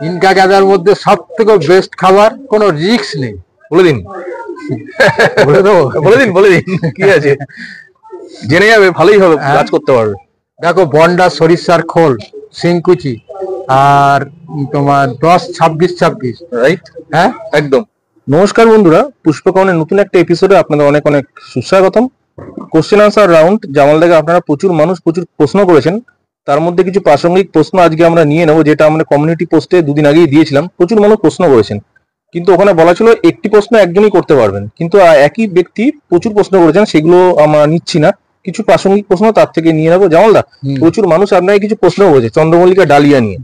Inca গাঁজার মধ্যে সব থেকে বেস্ট খাবার, কোনো রিস্ক নেই। বলে দিন বলে দিন কি আছে, জেনে যাবে, ভালোই হবে, কাজ করতে পারবে। দেখো, বন্ডা সরিষার খোল, শিংকুচি, আর তোমার 10-26-26, রাইট? হ্যাঁ, একদম। নমস্কার বন্ধুরা, পুষ্পকর্ণের নতুন একটা এপিসোডে আপনাদের অনেক অনেক সুস্বাগতম। কোশ্চেন আনসার রাউন্ড জামাল থেকে আপনারা প্রচুর প্রশ্ন করেছেন, তার মধ্যে কিছু প্রাসঙ্গিক প্রশ্ন আজকে আমরা নিয়ে নেবো, যেটা আমরা কমিউনিটি পোস্টে দুদিন আগেই দিয়েছিলাম। প্রচুর মানুষ প্রশ্ন করেছেন, কিন্তু ওখানে বলা ছিল একটি প্রশ্ন একজনই করতে পারবেন, কিন্তু একই ব্যক্তি প্রচুর প্রশ্ন করেছেন, সেগুলো আমরা নিচ্ছি না। কিছু প্রাসঙ্গিক প্রশ্ন তার থেকে নিয়ে নেবো। জামালদা, প্রচুর মানুষ আপনাকে কিছু প্রশ্ন করেছে চন্দ্রমল্লিকা ডালিয়া নিয়ে,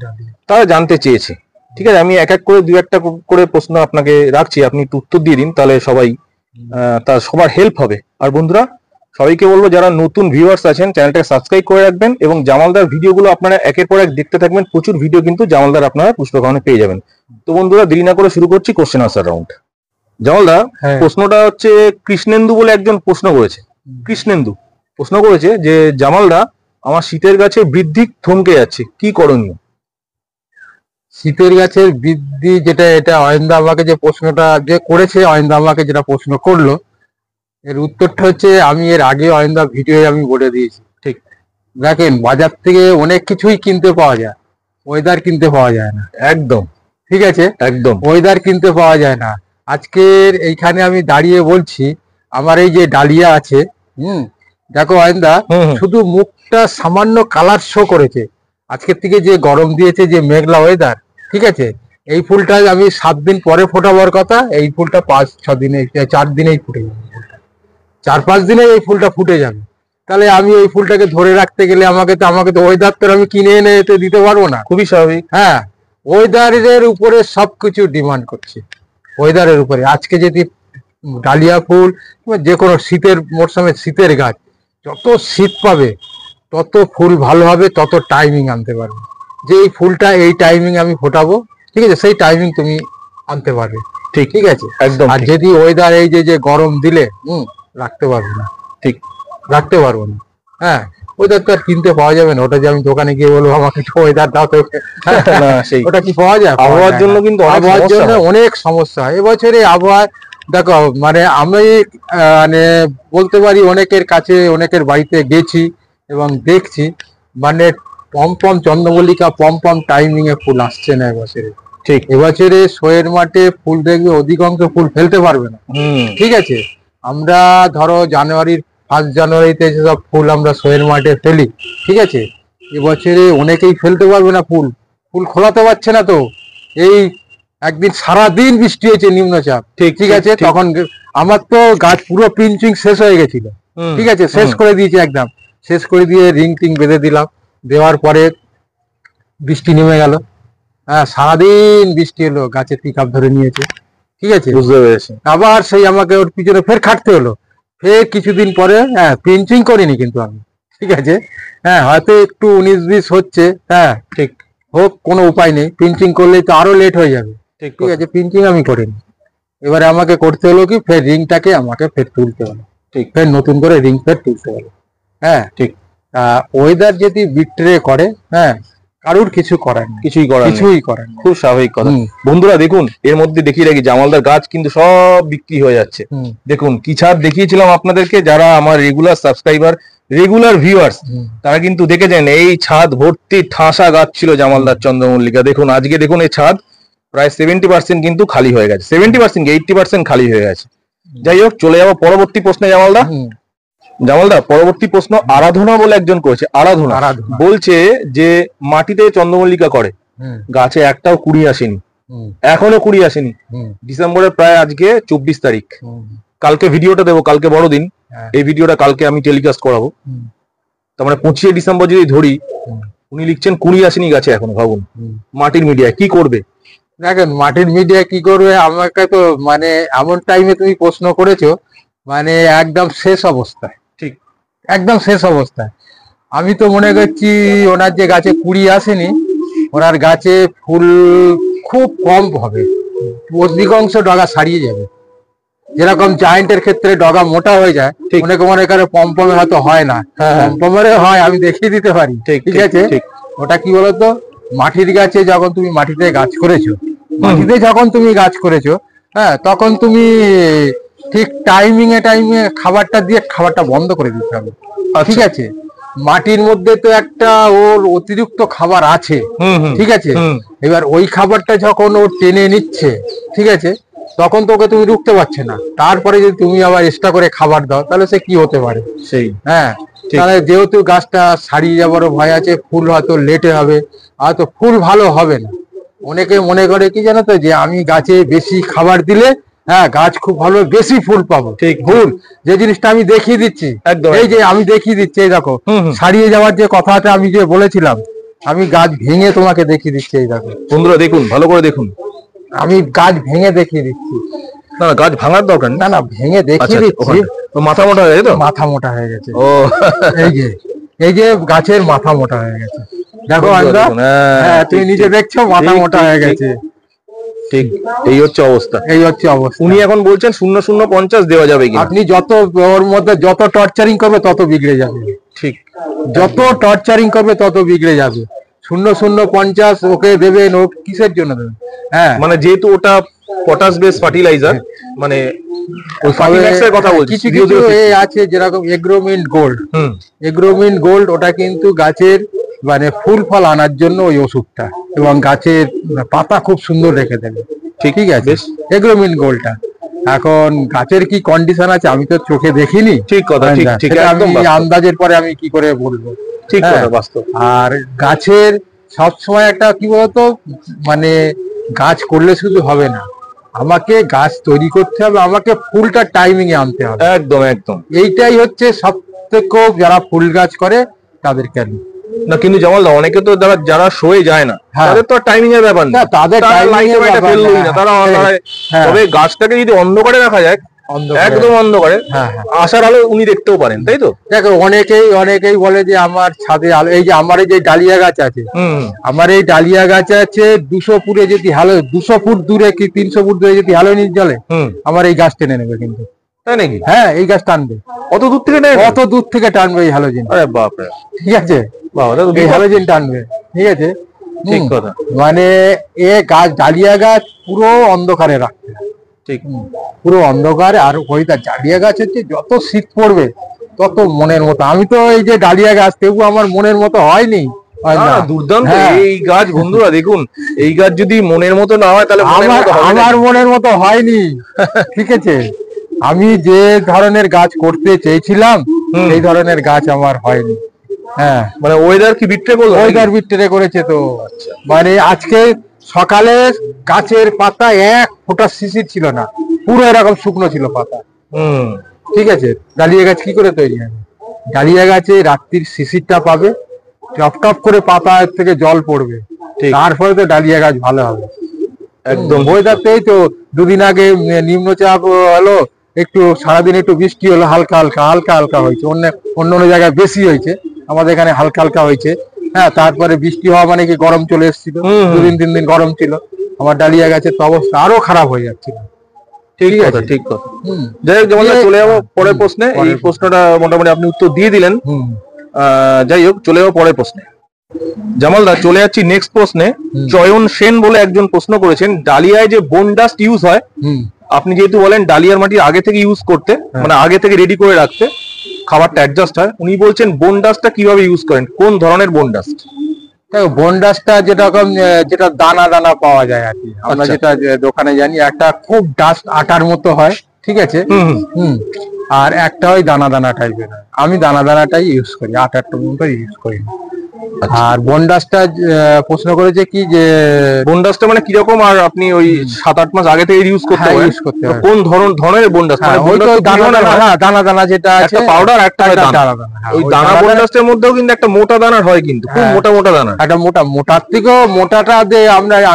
তারা জানতে চেয়েছে। ঠিক আছে, আমি এক এক করে 2-1টা করে প্রশ্ন আপনাকে রাখছি, আপনি একটু উত্তর দিয়ে দিন, তাহলে সবার হেল্প হবে। আর বন্ধুরা, সবাইকে বলবো যারা নতুন ভিউয়ার্স আছেন, চ্যানেলটাকে সাবস্ক্রাইব করে রাখবেন এবং জামালদার ভিডিওগুলো আপনারা একের পর এক দেখতে থাকবেন। প্রচুর ভিডিও কিন্তু জামালদার আপনারা পুষ্পকর্ণে পেয়ে যাবেন। তো বন্ধুরা, দেরি না করে শুরু করছি কোশ্চেন আনসার রাউন্ড। জামালদা, প্রশ্নটা হচ্ছে কৃষ্ণেন্দু বলে একজন প্রশ্ন করেছে। কৃষ্ণেন্দু প্রশ্ন করেছে যে, জামালদা, আমার শীতের গাছে বৃদ্ধি থমকে যাচ্ছে, কি করণীয়? শীতের গাছের বৃদ্ধি যেটা, এটা অয়নদা আমাকে যে প্রশ্নটা যে করেছে, অয়নদা আমাকে যেটা প্রশ্ন করলো, এর উত্তরটা হচ্ছে আমি এর আগে অয়নদা ভিডিও আমি বলে দিয়েছি। ঠিক, দেখেন, বাজার থেকে অনেক কিছুই কিনতে পাওয়া যায়, ওয়েদার কিনতে পাওয়া যায় না। একদম ঠিক আছে, একদম ওয়েদার কিনতে পাওয়া যায় না। আজকের এইখানে আমি দাঁড়িয়ে বলছি, আমার এই যে ডালিয়া আছে, দেখো অয়নদা, শুধু মুখটা সামান্য কালার শো করেছে। আজকের থেকে যে গরম দিয়েছে, যে মেঘলা ওয়েদার, ঠিক আছে, এই ফুলটা আমি 7 দিন পরে ফোটাবার কথা, এই ফুলটা 5-6 দিনে, 4 দিনেই ফুটে যাবে। 4-5 দিনে এই ফুলটা ফুটে যাবে। তাহলে আমি এই ফুলটাকে ধরে রাখতে গেলে আমাকে তো ওয়েদার তো আমি কিনে এনে এতে দিতে পারবো না। খুবই স্বাভাবিক। হ্যাঁ, ওয়েদারের উপরে সবকিছু ডিমান্ড করছে, ওয়েদারের উপরে। আজকে যদি ডালিয়া ফুল, যে কোনো শীতের মরশুমে শীতের গাছ, যত শীত পাবে তত ফুল ভালো হবে, তত টাইমিং আনতে পারবে। যে এই ফুলটা এই টাইমিং আমি ফোটাবো, ঠিক আছে, সেই টাইমিং তুমি আনতে পারবে। ঠিক, ঠিক আছে, একদম। আর যদি ওয়েদার এই যে গরম দিলে রাখতে পারবো না। ঠিক, রাখতে পারবো না। হ্যাঁ, ওয়েদার তো আর কিনতে পাওয়া যাবে না। ওটা যে আমি দোকানে গিয়ে বলবো আমাকে ওয়েদার দাও, তো ওটা কি পাওয়া যায়? আবহাওয়ার জন্য কিন্তু আবহাওয়ার জন্য অনেক সমস্যা এবছরে আবহাওয়া। দেখো, মানে আমি মানে বলতে পারি অনেকের কাছে, অনেকের বাড়িতে গেছি এবং দেখছি, মানে পম চন্দ্রমল্লিকা পম টাইমিং এ ফুল আসছে না এবছরে। ঠিক, এবছরে শোয়ের মাঠে ফুল দেখবে অধিকাংশ ফুল ফেলতে পারবে না। ঠিক আছে, আমরা ধরো জানুয়ারির 1 জানুয়ারিতে যেসব ফুল আমরা শোয়ের মাঠে ফেলি, ঠিক আছে, এবছরে অনেকেই ফেলতে পারবে না, ফুল খোলাতে পারছে না। তো এই একদিন সারাদিন বৃষ্টি হয়েছে, নিম্নচাপ। ঠিক আছে, তখন আমার তো গাছ পুরো পিঞ্চিং শেষ হয়ে গেছিল। ঠিক আছে, শেষ করে দিয়েছি, একদম শেষ করে দিয়ে রিং টিং বেঁধে দিলাম। দেওয়ার পরে বৃষ্টি নেমে গেল। হ্যাঁ, সারাদিন বৃষ্টি হলো, গাছের পিকআপ ধরে নিয়েছে। ঠিক আছে, বুঝতে পেরেছি। আবার সেই আমাকে ওর পিছনে ফের খাটতে হলো। ফের কিছুদিন পরে, পিঞ্চিং করিনি কিন্তু আমি। ঠিক আছে, হয়তো একটু 19-20 হচ্ছে, ঠিক হোক, কোনো উপায় নেই। পিঞ্চিং করলেই তো আরো লেট হয়ে যাবে। ঠিক আছে, পিঞ্চিং আমি করিনি। এবারে আমাকে করতে হলো কি, ফের রিংটাকে আমাকে ফের তুলতে হলো। ঠিক, ফের নতুন করে রিং ফের তুলতে হলো। ঠিক, ওয়েদার যদি বিট্রে করে, কারুর কিছুই করার খুব স্বাভাবিক কথা। বন্ধুরা দেখুন, এর মধ্যে দেখিয়ে রাখি, জামালদার গাছ কিন্তু সব বিক্রি হয়ে যাচ্ছে। দেখুন কি ছাদ দেখিয়েছিলাম আপনাদেরকে, যারা আমার রেগুলার সাবস্ক্রাইবার, রেগুলার ভিউয়ার্স, তারা কিন্তু দেখেছেন এই ছাদ ভর্তি ঠাসা গাছ ছিল জামালদার চন্দ্রমল্লিকা। দেখুন আজকে দেখুন, এই ছাদ প্রায় 70% কিন্তু খালি হয়ে গেছে। 70% 80% খালি হয়ে গেছে। যাই হোক, চলে যাবো পরবর্তী প্রশ্নে। জামালদা, পরবর্তী প্রশ্ন আরাধনা বলে একজন করেছে। আরাধনা বলছে যে, মাটিতে চন্দ্রমল্লিকা করে, গাছে একটাও কুড়ি আসেনি, এখনো কুড়ি আসেনি। ডিসেম্বরের প্রায় আজকে 24 তারিখ, কালকে ভিডিওটা দেবো, কালকে বড়দিন, এই ভিডিওটা কালকে আমি টেলিকাস্ট করাবো। তার মানে 25 ডিসেম্বর যদি ধরি, উনি লিখছেন কুড়ি আসেনি গাছে এখনো। ভাবুন, মাটির মিডিয়ায় কি করবে? দেখেন, মাটির মিডিয়া কি করবে, আমাকে তো মানে এমন টাইমে তুমি প্রশ্ন করেছো, মানে একদম শেষ অবস্থায়। ঠিক, একদম শেষ অবস্থায়। আমি তো মনে করছি ওনার যে গাছে কুড়ি আসেনি, ওনার গাছে ফুল খুব কম হবে, অধিকাংশ ডগা ছাড়িয়ে যাবে। যেরকম জায়েন্টের ক্ষেত্রে ডগা মোটা হয়ে যায়, অনেক এখানে পমপমে হয়তো হয় না, পমপমের হয়, আমি দেখিয়ে দিতে পারি। ঠিক আছে, ওটা কি বলতো, মাটির গাছে যখন তুমি মাটিতে গাছ করেছো, হ্যাঁ, তখন তুমি ঠিক টাইমে খাবারটা দিয়ে খাবারটা বন্ধ করে দিতে হবে। ঠিক আছে, মাটির মধ্যে তো একটা ওর অতিরিক্ত খাবার আছে, ঠিক আছে, এবার ওই খাবারটা যখন ও টেনে নিচ্ছে, ঠিক আছে, তখন তোকে তুমি রুখতে পারছে না। তারপরে যদি তুমি আবার এক্সট্রা করে খাবার দাও তাহলে সে কি হতে পারে? সেই, হ্যাঁ, তাহলে যেহেতু গাছটা ছাড়িয়ে যাবারও ভয় আছে, ফুল হয়তো লেটে হবে, হয়তো ফুল ভালো হবে না। অনেকে মনে করে কি জানো তো, যে আমি গাছে বেশি খাবার দিলে হ্যাঁ গাছ খুব ভালো বেশি ফুল পাবো। ঠিক ভুল। যে জিনিসটা আমি দেখিয়ে দিচ্ছি, এই যে আমি দেখিয়ে দিচ্ছি, এই দেখো ছাড়িয়ে যাওয়ার যে কথাটা আমি যে বলেছিলাম, আমি গাছ ভেঙে তোমাকে দেখিয়ে দিচ্ছি। এই দেখো বন্ধুরা, দেখুন, ভালো করে দেখুন, আমি গাছ ভেঙে দেখিয়ে দিচ্ছি। না, গাছ ভাঙার দরকার না, না, ভেঙে দেখিয়ে দিচ্ছি। মাথা মোটা হয়ে গেছে, মাথা মোটা হয়ে গেছে। ও, এই যে গাছের মাথা মোটা হয়ে গেছে, দেখো আমরা, হ্যাঁ, তুমি নিজে দেখছো মাথা মোটা হয়ে গেছে। ঠিক, এই হচ্ছে অবস্থা। উনি এখন বলছেন 0050 দেওয়া যাবে কি? আপনি যত ওর মধ্যে যত টর্চারিং করবে তত বিগড়ে যাবে। ঠিক, যত টর্চারিং করবে তত বিগড়ে যাবে। 0050 ওকে দেবেন, ও কিসের জন্য দেবেন? হ্যাঁ, মানে যেহেতু ওটা পটাশ বেস ফার্টিলাইজার, মানে ওই ফার্টিলাইজারের কথা বলছি। কিছু কিছু আছে যেরকম এগ্রোমিন গোল্ড, ওটা কিন্তু গাছের মানে ফুল ফল আনার জন্য ওই ওষুধটা, এবং গাছের পাতা খুব সুন্দর রেখে দেবে। ঠিক আছে, এগ্রোমিন গোল্ডটা। এখন গাছের কি কন্ডিশন আছে আমি তো চোখে দেখিনি। ঠিক কথা, ঠিক, একদম আন্দাজের পরে আমি কি করে বলবো? ঠিক কথা, বাস্তব। আর গাছের সবসময় একটা কি বলতো, মানে গাছ করলে শুধু হবে না, আমাকে গাছ তৈরি করতে হবে, আমাকে ফুলটা টাইমিং এ আনতে হবে। একদম একদম, এইটাই হচ্ছে সব থেকে যারা ফুল গাছ করে তাদের কেন না। কিন্তু জামালদা, অনেকে তো যারা শোয়ে যায় না, তাদের তো টাইমিং এর ব্যাপার না, তাদের তবে গাছটাকে যদি অন্ধকারে রাখা যায়, একদম অন্ধকারে, আশার আলো উনি দেখতেও পারেন, তাই তো? দেখো, অনেকেই বলে যে আমার ছাদে আলো, এই যে আমার এই যে ডালিয়া গাছ আছে, আমার এই ডালিয়া গাছ আছে 200 ফুটে যদি 200 ফুট দূরে কি 300 ফুট দূরে যদি হ্যালোজিন জ্বলে, আমার এই গাছ টেনে নেবে কিন্তু। তাই নাকি? হ্যাঁ, এই গাছ টানবে। অত দূর থেকে টানবে এই হ্যালোজিন। আরে বাপরে, ঠিক আছে, এই হ্যালোজিন টানবে। ঠিক আছে, ঠিক কথা। মানে এ গাছ, ডালিয়া গাছ পুরো অন্ধকারে রাখতে, ঠিক, পুরো অন্ধকারে। আর ওই ডালিয়া গাছ হচ্ছে যত শীত পড়বে তত মনের মতো। আমি তো এই যে ডালিয়া গাছ, তবু আমার মনের মতো হয়নি। দুর্দান্ত এই গাছ। বন্ধুরা দেখুন, এই গাছ যদি মনের মতো না হয় তাহলে আমার মনের মতো হয়নি। ঠিক আছে, আমি যে ধরনের গাছ করতে চেয়েছিলাম সেই ধরনের গাছ আমার হয়নি। হ্যাঁ, মানে ওয়েদার কি বিট্রে করলো? ওয়েদার বিট্রে করেছে তো। মানে আজকে সকালে গাছের পাতা এক ফোঁটা শিশির ছিল না, পুরো এরকম শুকনো ছিল পাতা। ঠিক আছে, ডালিয়া গাছ কি করে তৈরি হবে? ডালিয়া গাছে রাত্রির শিশিরটা পাবে, টপ টপ করে পাতা থেকে জল পড়বে, তারপরে তো ডালিয়া গাছ ভালো হবে। একদম ওয়েদারতেই তো 2 দিন আগে নিম্নচাপ হলো, একটু সারাদিন একটু বৃষ্টি হলো, হালকা হালকা হয়েছে। অন্য জায়গায় বেশি হয়েছে, আমাদের এখানে হালকা হালকা হয়েছে। হ্যাঁ, তারপরে বৃষ্টি হওয়া মানে কি গরম চলে এসেছিল, 2 দিন 3 দিন গরম ছিল। আমার ডালিয়া গাছের তো অবস্থা আরো খারাপ হয়ে যাচ্ছিল। ঠিক কথা, ঠিক কথা। যাই হোক, যেমন চলে যাবো পরের প্রশ্নে। এই প্রশ্নটা মোটামুটি আপনি উত্তর দিয়ে দিলেন। যাই হোক, চলে যাবো পরের প্রশ্নে। জামালদা, চলে যাচ্ছি নেক্সট প্রশ্নে। চয়ন সেন বলে একজন প্রশ্ন করেছেন, ডালিয়ায় যে বোন ডাস্ট ইউজ হয়, আপনি যেহেতু বলেন ডালিয়ার মাটি আগে থেকে ইউজ করতে, মানে আগে থেকে রেডি করে রাখতে, খাবারটা অ্যাডজাস্ট হয়, উনি বলছেন বোন ডাস্টটা কিভাবে ইউজ করেন, কোন ধরনের বোন ডাস্ট? দেখো, বোন ডাস্টটা যেরকম, যেটা দানা দানা পাওয়া যায় আর কি, আমরা যেটা দোকানে জানি, একটা খুব ডাস্ট আটার মতো হয়, ঠিক আছে, আর একটা ওই দানা দানা টাইপের। আমি দানা দানাটাই ইউজ করি, আটার মতো ইউজ করি না। আর বন্ডাসটা প্রশ্ন করেছে কি, যে বন্ডাসটা মানে কিরকম, আর আপনি ওই 7-8 মাস আগে থেকে ইউজ করতে হবে, কোন ধরনের বন্ডাস? মানে দানা দানা যেটা আছে, পাউডার, একটা দানা। ওই দানা বন্ডাসের মধ্যেও কিন্তু একটা মোটা দানার হয়, কিন্তু খুব মোটা দানা। একটা মোটার থেকেও মোটাটা দিয়ে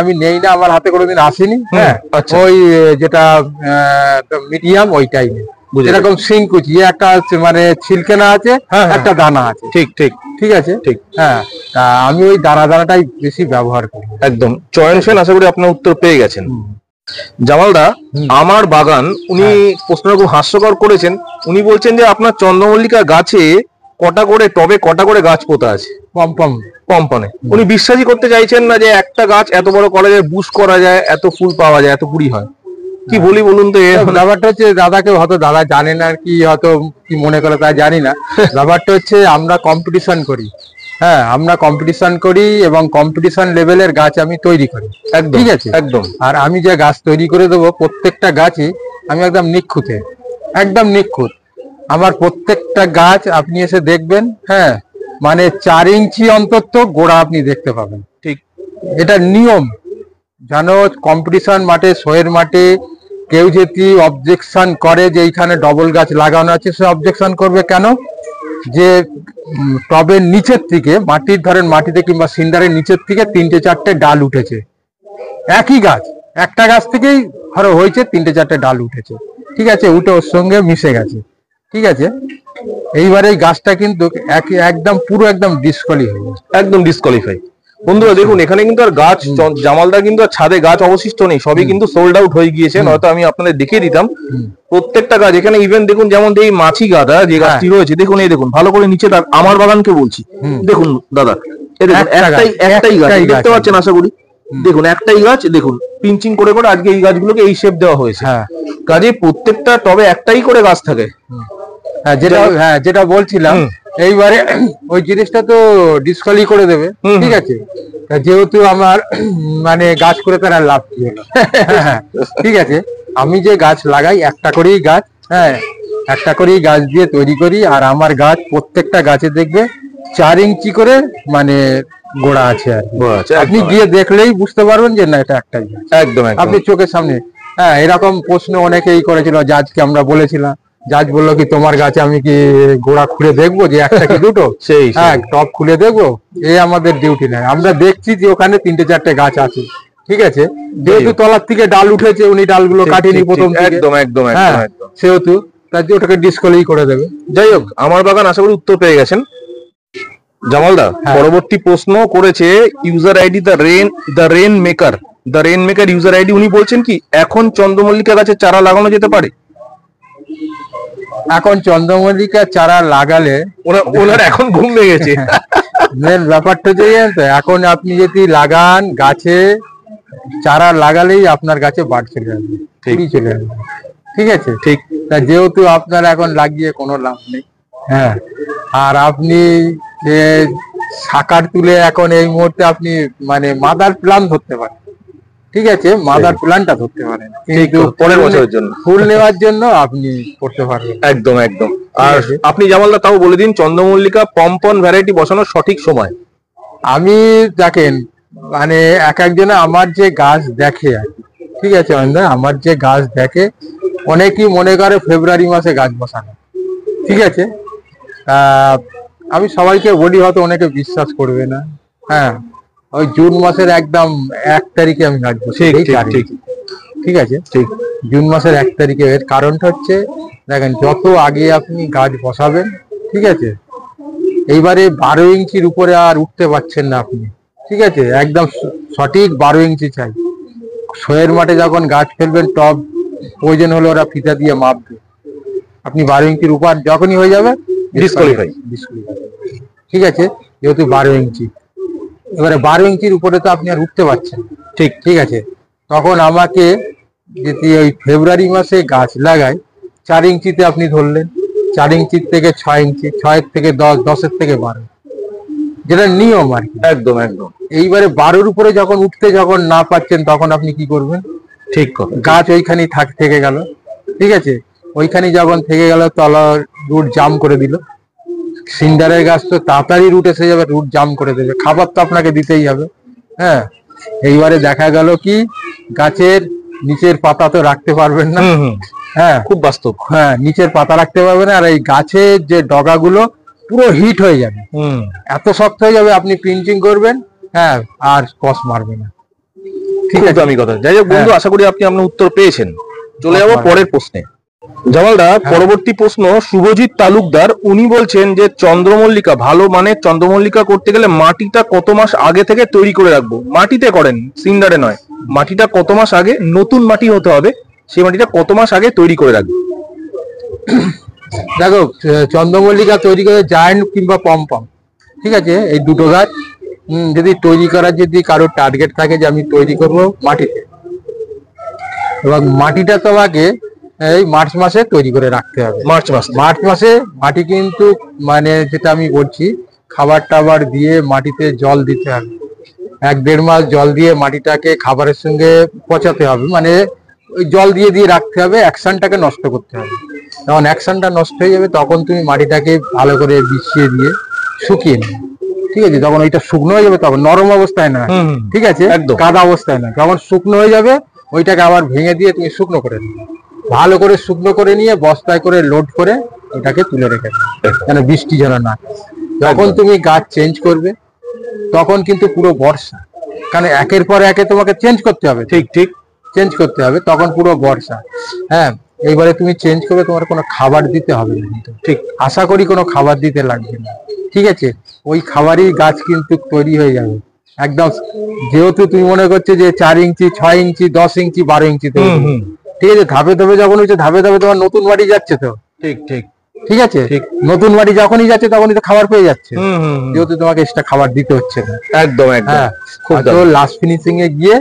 আমি নেই না, আমার হাতে কোনোদিন আসেনি। হ্যাঁ, ওই যেটা মিডিয়াম ওইটাই নেই, যেরকম সিংকুচি একটা মানে ছিলকেনা আছে, একটা দানা আছে। ঠিক ঠিক ঠিক আছে, ঠিক। হ্যাঁ, তা আমি ওই দানাটাই বেশি ব্যবহার করি। একদম। চয়ন সেন, আশা করি আপনার উত্তর পেয়ে গেছেন। জামালদা, আমার বাগান, উনি প্রশ্নটা খুব হাস্যকর করেছেন। উনি বলছেন যে আপনার চন্দ্রমল্লিকা গাছে কটা করে টবে কটা করে গাছ পোতা আছে? পম্পম পম্পনে উনি বিশ্বাসই করতে চাইছেন না যে একটা গাছ এত বড় করা যায়, বুশ করা যায়, এত ফুল পাওয়া যায়, এত কুড়ি হয়। কি বলি বলুন তো, ব্যাপারটা হচ্ছে দাদাকে হয়তো দাদা জানে না কি, হয়তো কি মনে করে তা জানি না। ব্যাপারটা হচ্ছে আমরা কম্পিটিশন করি, হ্যাঁ আমরা কম্পিটিশন করি এবং কম্পিটিশন লেভেলের গাছ আমি তৈরি করি। একদম ঠিক আছে, একদম। আর আমি যে গাছ তৈরি করে দেবো প্রত্যেকটা গাছই আমি একদম নিখুঁতে, একদম নিখুঁত। আমার প্রত্যেকটা গাছ আপনি এসে দেখবেন, হ্যাঁ মানে 4 ইঞ্চি অন্তত গোড়া আপনি দেখতে পাবেন। ঠিক, এটা নিয়ম। জানো কম্পিটিশন মাঠে, শোয়ের মাঠে কেউ যদি অবজেকশন করে যে এইখানে ডবল গাছ লাগানো আছে, সে অবজেকশন করবে কেন? যে টবের নিচের থেকে মাটির, ধরেন মাটিতে কিংবা সিন্ডারের নিচের থেকে 3-4টে ডাল উঠেছে, একই গাছ, একটা গাছ থেকেই ধরো হয়েছে 3-4টে ডাল উঠেছে, ঠিক আছে, উঠে ওর সঙ্গে মিশে গেছে, ঠিক আছে। এইবারে এই গাছটা কিন্তু একদম পুরো একদম ডিসকোয়ালিফাই, একদম ডিসকোয়ালিফাই। বন্ধুরা দেখুন, এখানে কিন্তু আর গাছ, জামালদা কিন্তু আর ছাদে গাছ অবশিষ্ট নেই, সবই কিন্তু সোল্ড আউট হয়ে গিয়েছে। নয়তো আমি আপনাদের দেখিয়ে দিতাম প্রত্যেকটা গাছ। এখানে ইভেন দেখুন, যেমন এই মাছি গাদা যে গাছটি রয়েছে, দেখুন এই দেখুন ভালো করে নিচে, আমার বাগানকে বলছি, দেখুন দাদা এই দেখুন একটাই গাছ দেখতে পাচ্ছেন আশা করি। দেখুন একটাই গাছ, দেখুন পিঞ্চিং করে করে আজকে এই গাছগুলোকে এই শেপ দেওয়া হয়েছে। কাজে প্রত্যেকটা টবে একটাই করে গাছ থাকে। যেটা বলছিলাম, এইবারে ওই জিনিসটা তো ডিসকোয়ালি করে দেবে, ঠিক আছে। যেহেতু আমার মানে গাছ করে তার আর লাভ কি হলো, ঠিক আছে। আমি যে গাছ লাগাই একটা করেই গাছ, হ্যাঁ একটা করেই গাছ দিয়ে তৈরি করি। আর আমার গাছ প্রত্যেকটা গাছে দেখবে 4 ইঞ্চি করে মানে গোড়া আছে আর আপনি গিয়ে দেখলেই বুঝতে পারবেন যে না এটা একটাই গাছ, একদম আপনি চোখের সামনে। হ্যাঁ এরকম প্রশ্ন অনেকেই করেছিল, জাজকে আমরা বলেছিলাম, জাজ বললো কি তোমার গাছে আমি কি গোড়া খুলে দেখবো যে একটা কি দুটো, সেই হ্যাঁ টপ খুলে দেখবো, এই আমাদের ডিউটি নাই। আমরা দেখছি যে ওখানে 3-4টে গাছ আছে, ঠিক আছে। যেহেতু তলার থেকে ডাল উঠেছে, উনি ডালগুলো কাটেনি প্রথম, একদম একদম একদম, সেহেতু তার যে ওটাকে ডিসকোয়ালিফাই করে দেবে। যাই হোক, আমার বাগান আশা করি উত্তর পেয়ে গেছেন। জামালদা পরবর্তী প্রশ্ন করেছে user ID the rain maker user ID. উনি বলছেন কি এখন চন্দ্রমল্লিকা গাছের চারা লাগানো যেতে পারে? এখন চন্দ্রমল্লিকা চারা লাগালে ওনার এখন ঘুম ভেঙেছে। মেন ব্যাপারটা যে এখন আপনি যদি লাগান, গাছে চারা লাগালেই আপনার গাছে বাড় চলে আসবে, চলে আসবে, ঠিক আছে। ঠিক, তা যেহেতু আপনার এখন লাগিয়ে কোনো লাভ নেই, হ্যাঁ। আর আপনি যে সাকার তুলে এখন এই মুহূর্তে আপনি মানে মাদার প্ল্যান ধরতে পারেন, ঠিক আছে, মাদার প্ল্যানটা ধরতে পারেন, কিন্তু পরের বছরের জন্য ফুল নেওয়ার জন্য আপনি করতে পারবেন। একদম একদম। আর আপনি জামালদা তাও বলে দিন চন্দ্রমল্লিকা পম্পন ভ্যারাইটি বসানোর সঠিক সময়। আমি দেখেন মানে একজনে আমার যে গাছ দেখে আর কি, ঠিক আছে, আমার যে গাছ দেখে অনেকেই মনে করে ফেব্রুয়ারি মাসে গাছ বসানো, ঠিক আছে। আমি সবাইকে বলি, হয়তো অনেকে বিশ্বাস করবে না, হ্যাঁ ওই জুন মাসের একদম 1 তারিখে আমি গাছ বসাই, ঠিক আছে, ঠিক জুন মাসের 1 তারিখে। এর কারণটা হচ্ছে দেখেন, যত আগে আপনি গাছ বসাবেন, ঠিক আছে, এইবারে 12 ইঞ্চির উপরে আর উঠতে পারছেন না আপনি, ঠিক আছে, একদম সঠিক 12 ইঞ্চি চাই। শোয়ের মাঠে যখন গাছ ফেলবেন, টব প্রয়োজন হলে ওরা ফিতা দিয়ে মাপবে, আপনি 12 ইঞ্চির উপর যখনই হয়ে যাবে ডিসকোয়ালিফাই, ঠিক আছে। যেহেতু 12 ইঞ্চি, এবারে 12 ইঞ্চির উপরে তো আপনি আর উঠতে পারছেন, ঠিক, ঠিক আছে। তখন আমাকে যদি ওই ফেব্রুয়ারি মাসে গাছ লাগাই, 4 ইঞ্চিতে আপনি ধরলেন, 4 ইঞ্চির থেকে 6 ইঞ্চি, 6-এর থেকে 10, 10-এর থেকে 12, যেটা নিয়ম আর কি, একদম একদম। এইবারে 12-র উপরে যখন উঠতে যখন না পাচ্ছেন, তখন আপনি কি করবেন? ঠিক কথা, গাছ ওইখানেই থেকে গেল, ঠিক আছে, ওইখানে যখন থেকে গেল, তলা রুট জাম করে দিল। সিন্ডারের গাছ তো তাড়াতাড়ি রুট এসে যাবে, রুট জাম করে দেবে, খাবার তো আপনাকে দিতেই হবে, হ্যাঁ। এইবারে দেখা গেল কি গাছের নিচের পাতা তো রাখতে পারবেন না, হ্যাঁ খুব বাস্তব, হ্যাঁ নিচের পাতা রাখতে পারবেন না, আর এই গাছের যে ডগাগুলো পুরো হিট হয়ে যাবে, এত শক্ত হয়ে যাবে, আপনি পিঞ্চিং করবেন, হ্যাঁ আর কস মারবে না, ঠিক আছে। আমি কথা, যাই হোক বন্ধু, আশা করি আপনি আপনার উত্তর পেয়েছেন। চলে যাবো পরের প্রশ্নে। জামালদা পরবর্তী প্রশ্ন শুভজিৎ তালুকদার, উনি বলছেন যে চন্দ্রমল্লিকা ভালো মানে চন্দ্রমল্লিকা করতে গেলে মাটিটা কত মাস আগে থেকে তৈরি করে রাখবো? মাটিতে করেন, সিন্ডারে নয়, মাটিটা কত মাস আগে, নতুন মাটি হতে হবে, সেই মাটিটা কত মাস আগে তৈরি করে রাখবো? দেখো চন্দ্রমল্লিকা তৈরি করে জায়ান্ট কিংবা পম্পম, ঠিক আছে, এই দুটো গাছ যদি তৈরি করার যদি কারো টার্গেট থাকে যে আমি তৈরি করব মাটিতে, এবং মাটিটা তোমাকে এই মার্চ মাসে তৈরি করে রাখতে হবে। মার্চ মাসে মাটি কিন্তু মানে যেটা আমি বলছি খাবার টাবার দিয়ে মাটিতে জল দিতে হবে, 1-1.5 মাস জল দিয়ে মাটিটাকে খাবারের সঙ্গে পচাতে হবে, মানে ওই জল দিয়ে দিয়ে রাখতে হবে, অ্যাকশনটাকে নষ্ট করতে হবে। যখন অ্যাকশনটা নষ্ট হয়ে যাবে তখন তুমি মাটিটাকে ভালো করে বিছিয়ে দিয়ে শুকিয়ে নেবে, ঠিক আছে। যখন ওইটা শুকনো হয়ে যাবে তখন নরম অবস্থায় না, ঠিক আছে, কাদা অবস্থায় না, যখন শুকনো হয়ে যাবে ওইটাকে আবার ভেঙে দিয়ে তুমি শুকনো করে নেবে, ভালো করে শুকনো করে নিয়ে বস্তায় করে লোড করে ওইটাকে তুলে রেখে দেবে, যেন বৃষ্টি যেন না। যখন তুমি গাছ চেঞ্জ করবে তখন কিন্তু পুরো বর্ষা, কারণ একের পর একে তোমাকে চেঞ্জ করতে হবে, ঠিক চেঞ্জ করতে হবে, তখন পুরো বর্ষা। হ্যাঁ, এইবারে তুমি চেঞ্জ করবে, তোমার কোনো খাবার দিতে হবে না কিন্তু, ঠিক আশা করি কোনো খাবার দিতে লাগবে না, ঠিক আছে। ওই খাবারই গাছ কিন্তু তৈরি হয়ে যাবে একদম। যেহেতু তুমি মনে করছো যে 4 ইঞ্চি 6 ইঞ্চি 10 ইঞ্চি 12 ইঞ্চি, ঠিক আছে, ধাপে ধাপে যখন হচ্ছে ধাপে ধাপে তোমার নতুন বাড়ি যাচ্ছে তো, ঠিক আছে, নতুন বাড়ি যখনই যাচ্ছে তখনই তো খাবার পেয়ে যাচ্ছে, যেহেতু তোমাকে এক্সট্রা খাবার দিতে হচ্ছে না। একদম। হ্যাঁ, তো লাস্ট ফিনিশিং এ গিয়ে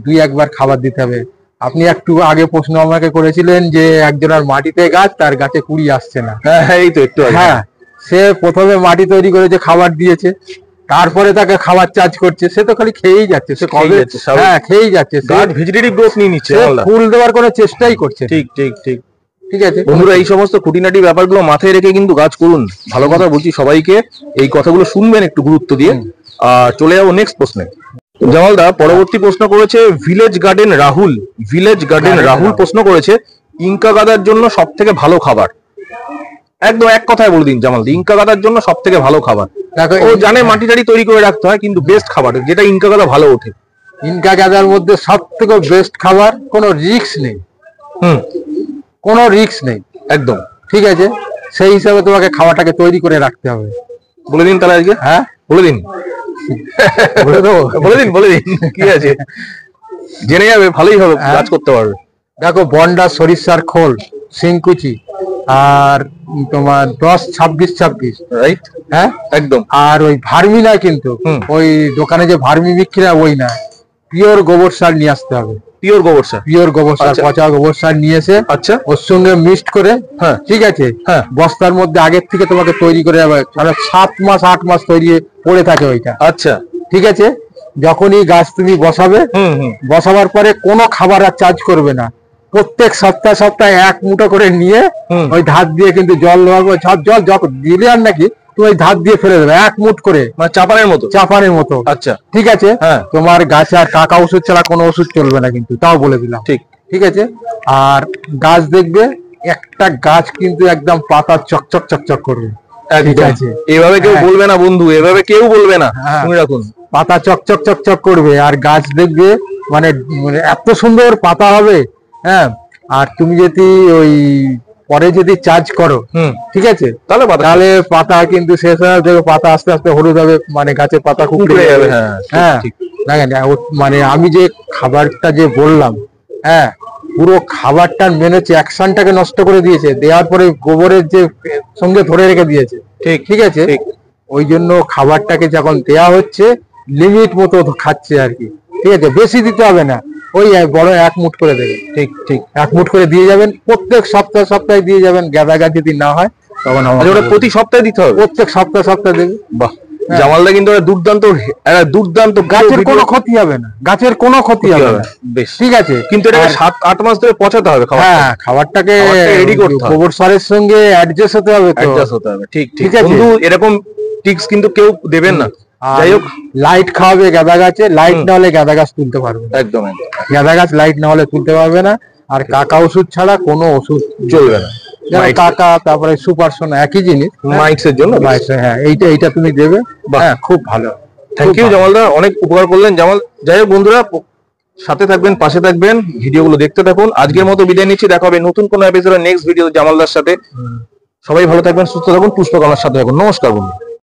2-1 বার খাবার দিতে হবে। আপনি একটু আগে প্রশ্ন আমাকে করেছিলেন যে একজনের মাটিতে গাছ, তার গাছে কুড়ি আসছে না। এই তো একটু, হ্যাঁ, সে প্রথমে মাটি তৈরি করেছে, খাবার দিয়েছে, তারপরে তাকে খাবার চার্জ করছে, সে তো খালি খেয়েই যাচ্ছে, সে কবে, হ্যাঁ, খেয়েই যাচ্ছে, গাছ ভেজিটেটিভ গ্রোথ নিয়ে নিচ্ছে, ফুল দেওয়ার কোনো চেষ্টাই করছে। ঠিক আছে বন্ধুরা, এই সমস্ত খুঁটিনাটি ব্যাপারগুলো মাথায় রেখে কিন্তু গাছ করুন। ভালো কথা বলছি সবাইকে, এই কথাগুলো শুনবেন একটু গুরুত্ব দিয়ে। আর চলে যাবো নেক্সট প্রশ্নে। জামালদা পরবর্তী প্রশ্ন করেছে ভিলেজ গার্ডেন রাহুল প্রশ্ন করেছে ইনকা গাদার জন্য সব থেকে ভালো খাবার। একদম এক কথায় বলে দিন জামালদা, ইনকা গাদার জন্য সব থেকে ভালো খাবার। ও জানে মাটি টাটি তৈরি করে রাখতে হয়, কিন্তু বেস্ট খাবার যেটা ইনকা গাদা ভালো ওঠে। ইনকা গাদার মধ্যে সব থেকে বেস্ট খাবার, কোনো রিস্ক নেই, কোনো রিস্ক নেই একদম, ঠিক আছে। সেই হিসাবে তোমাকে খাবারটাকে তৈরি করে রাখতে হবে। বলে দিন তাহলে আজকে, হ্যাঁ বলে দিন, বলে দিন কি আছে, জেনে যাবে, ভালোই হবে, কাজ করতে পারবে। দেখো, বন্ডা সরিষার খোল, শিংকুচি, আর তোমার 10-26-26, রাইট, হ্যাঁ একদম। আর ওই ভার্মি না, কিন্তু ওই দোকানে যে ভার্মি বিক্রি হয় ওই না, পিওর গোবর সার নিয়ে আসতে হবে। পিওর গোবর সার, পচা গোবর সার নিয়ে এসে, আচ্ছা, ওর সঙ্গে মিক্সড করে, হ্যাঁ ঠিক আছে, হ্যাঁ, বস্তার মধ্যে আগের থেকে তোমাকে তৈরি করে যাবে, 7 মাস 8 মাস তৈরি পড়ে থাকে ওইটা, আচ্ছা ঠিক আছে। যখনই গাছ তুমি বসাবে, বসাবার পরে কোনো খাবার আর চার্জ করবে না, প্রত্যেক সপ্তাহে 1 মুঠো করে নিয়ে ওই ধার দিয়ে কিন্তু জল দেওয়ার, সব জল যখন দিলে আর নাকি তুমি ওই ধার দিয়ে ফেলে দেবে 1 মুঠ করে, মানে চাপানের মতো, আচ্ছা ঠিক আছে। তোমার গাছে আর কাকা ওষুধ ছাড়া কোনো ওষুধ চলবে না কিন্তু, তাও বলে দিলাম, ঠিক আছে। আর গাছ দেখবে, একটা গাছ কিন্তু একদম পাতা চকচক করবে, ঠিক আছে। এভাবে কেউ বলবে না বন্ধু, এভাবে কেউ বলবে না, শুনে রাখুন, পাতা চকচক করবে, আর গাছ দেখবে মানে এত সুন্দর পাতা হবে। হ্যাঁ, আর তুমি যদি ওই পরে যদি চার্জ করো, ঠিক আছে, তাহলে পাতা কিন্তু শেষ হয়ে যাবে, পাতা আস্তে আস্তে হলুদ হবে, মানে গাছের পাতা কুকড়ে যাবে। হ্যাঁ, মানে আমি যে খাবারটা যে বললাম, হ্যাঁ, পুরো খাবারটার মেনে হচ্ছে অ্যাকশনটাকে নষ্ট করে দিয়েছে, দেওয়ার পরে গোবরের যে সঙ্গে ধরে রেখে দিয়েছে, ঠিক আছে। ওই জন্য খাবারটাকে যখন দেয়া হচ্ছে লিমিট মতো খাচ্ছে আর কি, ঠিক আছে, বেশি দিতে হবে না, ওই বড় 1 মুঠ করে দেবে, ঠিক 1 মুঠ করে দিয়ে যাবেন, প্রত্যেক সপ্তাহে দিয়ে যাবেন। গাদা গাছ যদি না হয় তখন প্রতি সপ্তাহে দিতে হবে, প্রত্যেক সপ্তাহে দেবে। বাহ, জামালদা কিন্তু দুর্দান্ত, গাছের কোনো ক্ষতি হবে না, গাছের কোনো ক্ষতি হবে না, বেশ ঠিক আছে। কিন্তু এটাকে 7-8 মাস ধরে পচাতে হবে, হ্যাঁ, খাবারটাকে রেডি করতে হবে, গোবর সারের সঙ্গে অ্যাডজাস্ট হতে হবে, ঠিক আছে। বন্ধু, এরকম টিপস কিন্তু কেউ দেবেন না। যাই হোক, লাইট খাওয়াবে গাঁদা গাছে, লাইট না হলে গাঁদা গাছ তুলতে পারবে, একদম গাঁদা গাছ লাইট না হলে তুলতে পারবে না। আর কাকা ওষুধ ছাড়া কোনো ওষুধ চলবে না, কাকা, তারপরে সুপারসোনা, একই জিনিস, মাইক্সের জন্য, হ্যাঁ, এইটা তুমি দেবে, হ্যাঁ, খুব ভালো। থ্যাংক ইউ জামালদা, অনেক উপকার করলেন জামাল। যাই হোক বন্ধুরা, সাথে থাকবেন, পাশে থাকবেন, ভিডিওগুলো দেখতে থাকুন। আজকের মতো বিদায় নিচ্ছি, দেখা হবে নতুন কোনো এপিসোডে, নেক্সট ভিডিও জামালদার সাথে। সবাই ভালো থাকবেন, সুস্থ থাকুন, পুষ্পকলার সাথে থাকুন। নমস্কার বন্ধু।